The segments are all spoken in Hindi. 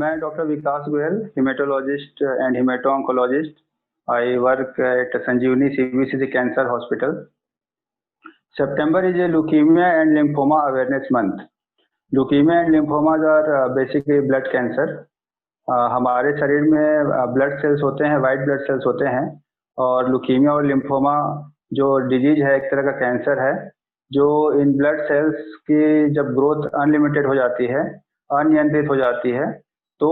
मैं doctor Vikas Goyal, hematologist and hemato-oncologist. I work at Sanjeevani CBCC Cancer Hospital. September is a Leukemia and Lymphoma Awareness Month. Leukemia and lymphomas are basically blood cancer. हमारे शरीर में ब्लड सेल्स होते हैं, वाइट ब्लड सेल्स होते हैं, और लुकीमिया और लिम्फोमा जो डिजीज है, एक तरह का कैंसर है जो इन ब्लड सेल्स की जब ग्रोथ अनलिमिटेड हो जाती है, अनियंत्रित हो जाती है, तो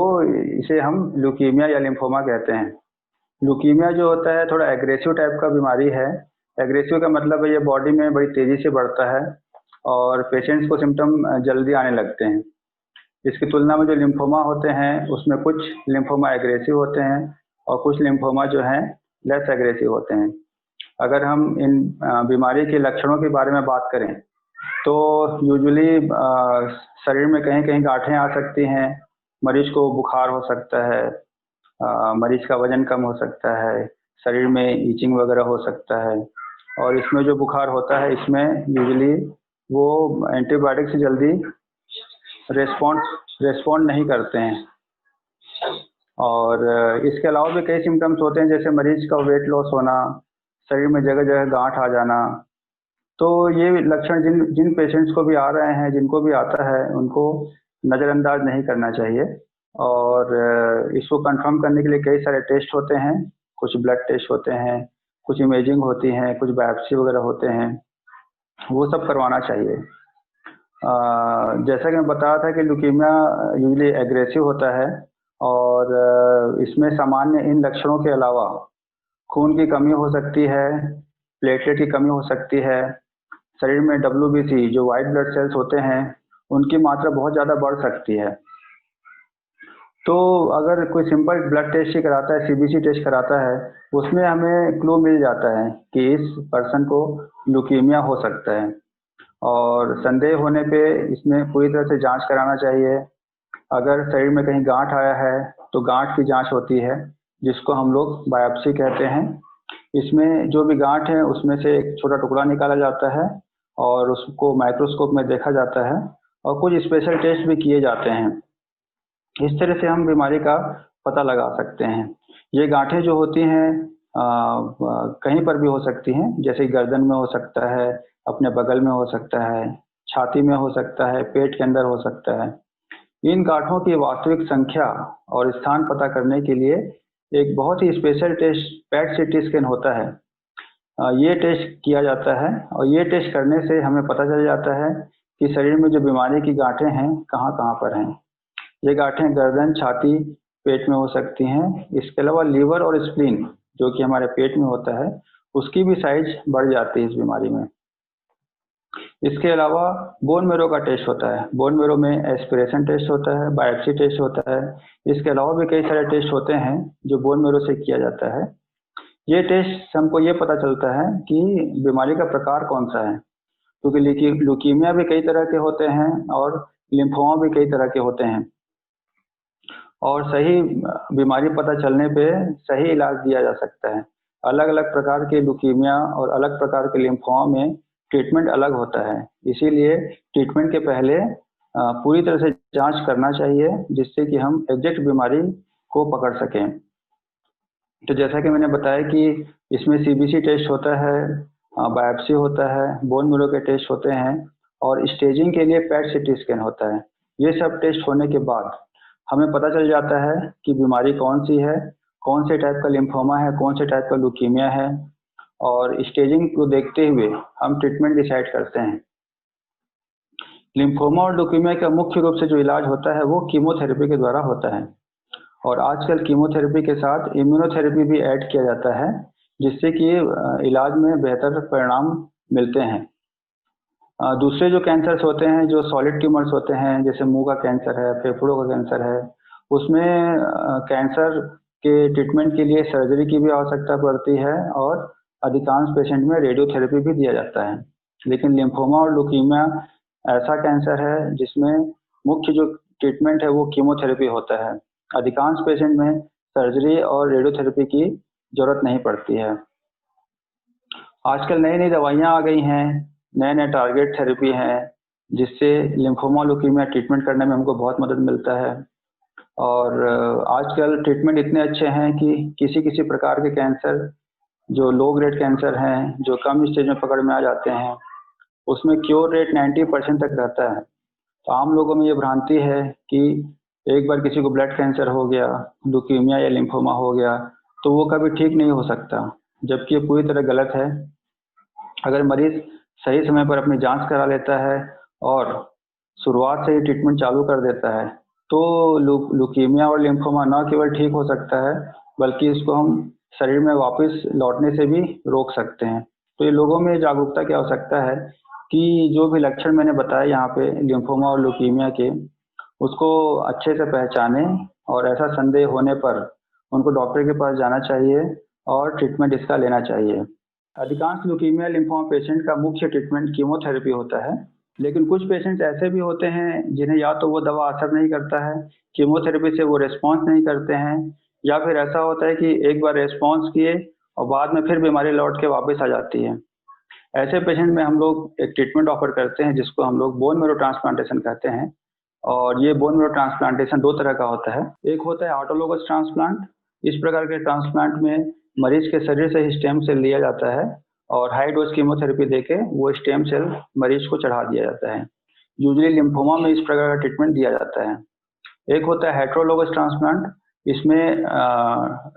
इसे हम ल्यूकीमिया या लिम्फोमा कहते हैं। ल्यूकीमिया जो होता है थोड़ा एग्रेसिव टाइप का बीमारी है। एग्रेसिव का मतलब है ये बॉडी में बड़ी तेजी से बढ़ता है और पेशेंट्स को सिम्टम जल्दी आने लगते हैं। इसकी तुलना में जो लिम्फोमा होते हैं उसमें कुछ लिम्फोमा एग्रेसिव होते हैं और कुछ लिम्फोमा जो हैं लेस एग्रेसिव होते हैं। अगर हम इन बीमारी के लक्षणों के बारे में बात करें तो यूजुअली शरीर में कहीं कहीं गांठें आ सकती हैं, मरीज को बुखार हो सकता है, मरीज का वजन कम हो सकता है, शरीर में ईचिंग वगैरह हो सकता है। और इसमें जो बुखार होता है इसमें यूजुअली वो एंटीबायोटिक से जल्दी रेस्पॉन्ड नहीं करते हैं। और इसके अलावा भी कई सिम्टम्स होते हैं, जैसे मरीज का वेट लॉस होना, शरीर में जगह जगह गांठ आ जाना। तो ये लक्षण जिन पेशेंट्स को भी आ रहे हैं, जिनको भी आता है, उनको नज़रअंदाज नहीं करना चाहिए। और इसको कंफर्म करने के लिए कई सारे टेस्ट होते हैं, कुछ ब्लड टेस्ट होते हैं, कुछ इमेजिंग होती हैं, कुछ बायोप्सी वगैरह होते हैं, वो सब करवाना चाहिए। जैसा कि मैं बता रहा था कि ल्यूकीमिया यूजुअली एग्रेसिव होता है और इसमें सामान्य इन लक्षणों के अलावा खून की कमी हो सकती है, प्लेटलेट की कमी हो सकती है, शरीर में WBC जो वाइट ब्लड सेल्स होते हैं उनकी मात्रा बहुत ज़्यादा बढ़ सकती है। तो अगर कोई सिंपल ब्लड टेस्ट ही कराता है, CBC टेस्ट कराता है, उसमें हमें क्लू मिल जाता है कि इस पर्सन को ल्यूकीमिया हो सकता है। और संदेह होने पे इसमें पूरी तरह से जांच कराना चाहिए। अगर शरीर में कहीं गांठ आया है तो गांठ की जांच होती है, जिसको हम लोग बायोप्सी कहते हैं। इसमें जो भी गांठ है उसमें से एक छोटा टुकड़ा निकाला जाता है और उसको माइक्रोस्कोप में देखा जाता है और कुछ स्पेशल टेस्ट भी किए जाते हैं। इस तरह से हम बीमारी का पता लगा सकते हैं। ये गांठें जो होती हैं कहीं पर भी हो सकती हैं, जैसे गर्दन में हो सकता है, अपने बगल में हो सकता है, छाती में हो सकता है, पेट के अंदर हो सकता है। इन गांठों की वास्तविक संख्या और स्थान पता करने के लिए एक बहुत ही स्पेशल टेस्ट पेट CT स्कैन होता है। ये टेस्ट किया जाता है और ये टेस्ट करने से हमें पता चल जाता है कि शरीर में जो बीमारी की गांठें हैं कहाँ कहाँ पर हैं। ये गांठें गर्दन, छाती, पेट में हो सकती हैं। इसके अलावा लीवर और स्प्लीन जो कि हमारे पेट में होता है उसकी भी साइज बढ़ जाती है इस बीमारी में। इसके अलावा बोन मेरो का टेस्ट होता है। बोन मेरो में एस्पिरेशन टेस्ट होता है, बायोप्सी टेस्ट होता है। इसके अलावा भी कई सारे टेस्ट होते हैं जो बोन मेरो से किया जाता है। ये टेस्ट हमको ये पता चलता है कि बीमारी का प्रकार कौन सा है, क्योंकि ल्यूकीमिया भी कई तरह के होते हैं और लिम्फोमा भी कई तरह के होते हैं। और सही बीमारी पता चलने पे सही इलाज दिया जा सकता है। अलग अलग प्रकार के ल्यूकीमिया और अलग प्रकार के लिम्फोमा में ट्रीटमेंट अलग होता है, इसीलिए ट्रीटमेंट के पहले पूरी तरह से जांच करना चाहिए, जिससे कि हम एग्जैक्ट बीमारी को पकड़ सकें। तो जैसा कि मैंने बताया कि इसमें CBC टेस्ट होता है, बायोप्सी होता है, बोन मेरो के टेस्ट होते हैं और स्टेजिंग के लिए PET CT स्कैन होता है। ये सब टेस्ट होने के बाद हमें पता चल जाता है कि बीमारी कौन सी है, कौन से टाइप का लिम्फोमा है, कौन से टाइप का ल्यूकीमिया है, और स्टेजिंग को देखते हुए हम ट्रीटमेंट डिसाइड करते हैं। लिम्फोमा और ल्यूकीमिया का मुख्य रूप से जो इलाज होता है वो कीमोथेरेपी के द्वारा होता है और आजकल कीमोथेरेपी के साथ इम्यूनोथेरेपी भी ऐड किया जाता है, जिससे कि इलाज में बेहतर परिणाम मिलते हैं। दूसरे जो कैंसर्स होते हैं, जो सॉलिड ट्यूमर्स होते हैं, जैसे मुंह का कैंसर है, फेफड़ों का कैंसर है, उसमें कैंसर के ट्रीटमेंट के लिए सर्जरी की भी आवश्यकता पड़ती है और अधिकांश पेशेंट में रेडियोथेरेपी भी दिया जाता है। लेकिन लिम्फोमा और ल्यूकीमिया ऐसा कैंसर है जिसमें मुख्य जो ट्रीटमेंट है वो कीमोथेरेपी होता है। अधिकांश पेशेंट में सर्जरी और रेडियोथेरेपी की जरूरत नहीं पड़ती है। आजकल नई नई दवाइयाँ आ गई हैं, नए नए टारगेट थेरेपी हैं, जिससे लिम्फोमा ल्यूकीमिया ट्रीटमेंट करने में हमको बहुत मदद मिलता है। और आजकल ट्रीटमेंट इतने अच्छे हैं कि किसी किसी प्रकार के कैंसर, जो लो ग्रेड कैंसर हैं, जो कम स्टेज में पकड़ में आ जाते हैं, उसमें क्योर रेट 90% तक रहता है। तो आम लोगों में ये भ्रांति है कि एक बार किसी को ब्लड कैंसर हो गया, ल्यूकीमिया या लिम्फोमा हो गया, तो वो कभी ठीक नहीं हो सकता, जबकि ये पूरी तरह गलत है। अगर मरीज सही समय पर अपनी जांच करा लेता है और शुरुआत से ही ट्रीटमेंट चालू कर देता है, तो ल्यूकीमिया और लिम्फोमा न केवल ठीक हो सकता है, बल्कि इसको हम शरीर में वापस लौटने से भी रोक सकते हैं। तो ये लोगों में जागरूकता की आवश्यकता है कि जो भी लक्षण मैंने बताए यहाँ पे लिम्फोमा और ल्यूकीमिया के, उसको अच्छे से पहचाने और ऐसा संदेह होने पर उनको डॉक्टर के पास जाना चाहिए और ट्रीटमेंट इसका लेना चाहिए। अधिकांश ल्यूकीमिया लिम्फोमा पेशेंट का मुख्य ट्रीटमेंट कीमोथेरेपी होता है, लेकिन कुछ पेशेंट्स ऐसे भी होते हैं जिन्हें या तो वो दवा असर नहीं करता है, कीमोथेरेपी से वो रिस्पॉन्स नहीं करते हैं, या फिर ऐसा होता है कि एक बार रिस्पॉन्स किए और बाद में फिर बीमारी लौट के वापस आ जाती है। ऐसे पेशेंट में हम लोग एक ट्रीटमेंट ऑफर करते हैं जिसको हम लोग बोन मैरो ट्रांसप्लांटेशन कहते हैं। और ये बोन मैरो ट्रांसप्लांटेशन दो तरह का होता है। एक होता है ऑटोलोगस ट्रांसप्लांट। इस प्रकार के ट्रांसप्लांट में मरीज के शरीर से ही स्टेम सेल लिया जाता है और हाई डोज कीमोथेरेपी देके वो स्टेम सेल मरीज को चढ़ा दिया जाता है। यूजुअली लिम्फोमा में इस प्रकार का ट्रीटमेंट दिया जाता है। एक होता है हेट्रोलोगस ट्रांसप्लांट। इसमें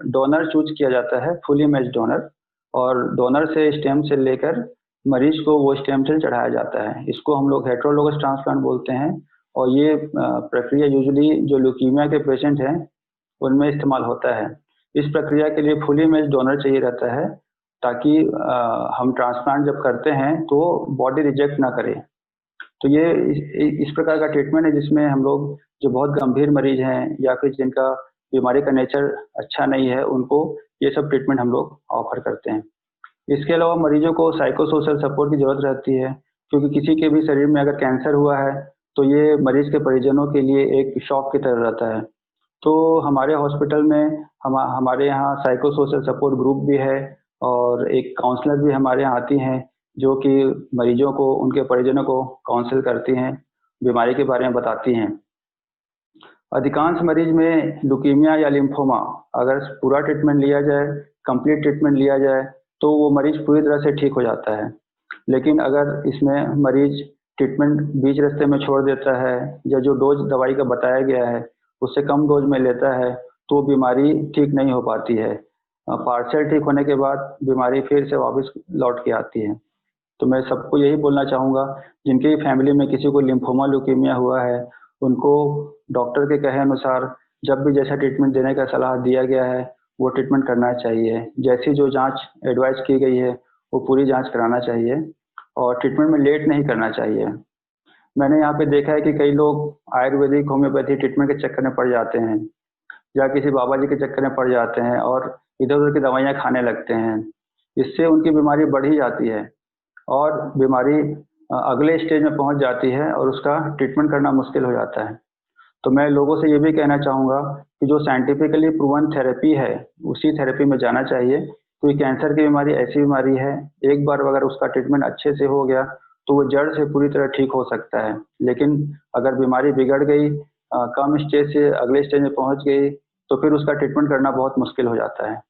डोनर चूज किया जाता है, फुली मैच्ड डोनर, और डोनर से स्टेम सेल लेकर मरीज को वो स्टेम सेल चढ़ाया जाता है। इसको हम लोग हेट्रोलोगस ट्रांसप्लांट बोलते हैं। और ये प्रक्रिया यूजुअली जो ल्यूकीमिया के पेशेंट हैं उनमें इस्तेमाल होता है। इस प्रक्रिया के लिए फुली मैच्ड डोनर चाहिए रहता है, ताकि हम ट्रांसप्लांट जब करते हैं तो बॉडी रिजेक्ट ना करे। तो ये इस प्रकार का ट्रीटमेंट है जिसमें हम लोग जो बहुत गंभीर मरीज हैं या फिर जिनका बीमारी का नेचर अच्छा नहीं है, उनको ये सब ट्रीटमेंट हम लोग ऑफर करते हैं। इसके अलावा मरीजों को साइकोसोशल सपोर्ट की ज़रूरत रहती है, क्योंकि किसी के भी शरीर में अगर कैंसर हुआ है तो ये मरीज के परिजनों के लिए एक शॉक की तरह रहता है। तो हमारे हॉस्पिटल में हमारे यहाँ साइकोसोशल सपोर्ट ग्रुप भी है और एक काउंसलर भी हमारे यहाँ आती हैं, जो कि मरीजों को, उनके परिजनों को काउंसिल करती हैं, बीमारी के बारे में बताती हैं। अधिकांश मरीज में ल्यूकीमिया या लिम्फोमा अगर पूरा ट्रीटमेंट लिया जाए, कंप्लीट ट्रीटमेंट लिया जाए, तो वो मरीज पूरी तरह से ठीक हो जाता है। लेकिन अगर इसमें मरीज ट्रीटमेंट बीच रास्ते में छोड़ देता है या जो डोज दवाई का बताया गया है उससे कम डोज में लेता है, तो बीमारी ठीक नहीं हो पाती है। पार्शियल ठीक होने के बाद बीमारी फिर से वापस लौट के आती है। तो मैं सबको यही बोलना चाहूँगा, जिनकी फैमिली में किसी को लिम्फोमा ल्यूकीमिया हुआ है, उनको डॉक्टर के कहे अनुसार जब भी जैसा ट्रीटमेंट देने का सलाह दिया गया है वो ट्रीटमेंट करना चाहिए। जैसी जो जांच एडवाइस की गई है वो पूरी जांच कराना चाहिए और ट्रीटमेंट में लेट नहीं करना चाहिए। मैंने यहाँ पे देखा है कि कई लोग आयुर्वेदिक होम्योपैथी ट्रीटमेंट के चक्कर में पड़ जाते हैं या किसी बाबा जी के चक्कर में पड़ जाते हैं और इधर उधर की दवाइयाँ खाने लगते हैं। इससे उनकी बीमारी बढ़ ही जाती है और बीमारी अगले स्टेज में पहुंच जाती है और उसका ट्रीटमेंट करना मुश्किल हो जाता है। तो मैं लोगों से ये भी कहना चाहूँगा कि जो साइंटिफिकली प्रूवन थेरेपी है उसी थेरेपी में जाना चाहिए, क्योंकि कैंसर की बीमारी ऐसी बीमारी है, एक बार अगर उसका ट्रीटमेंट अच्छे से हो गया तो वो जड़ से पूरी तरह ठीक हो सकता है। लेकिन अगर बीमारी बिगड़ गई, कम स्टेज से अगले स्टेज में पहुंच गई, तो फिर उसका ट्रीटमेंट करना बहुत मुश्किल हो जाता है।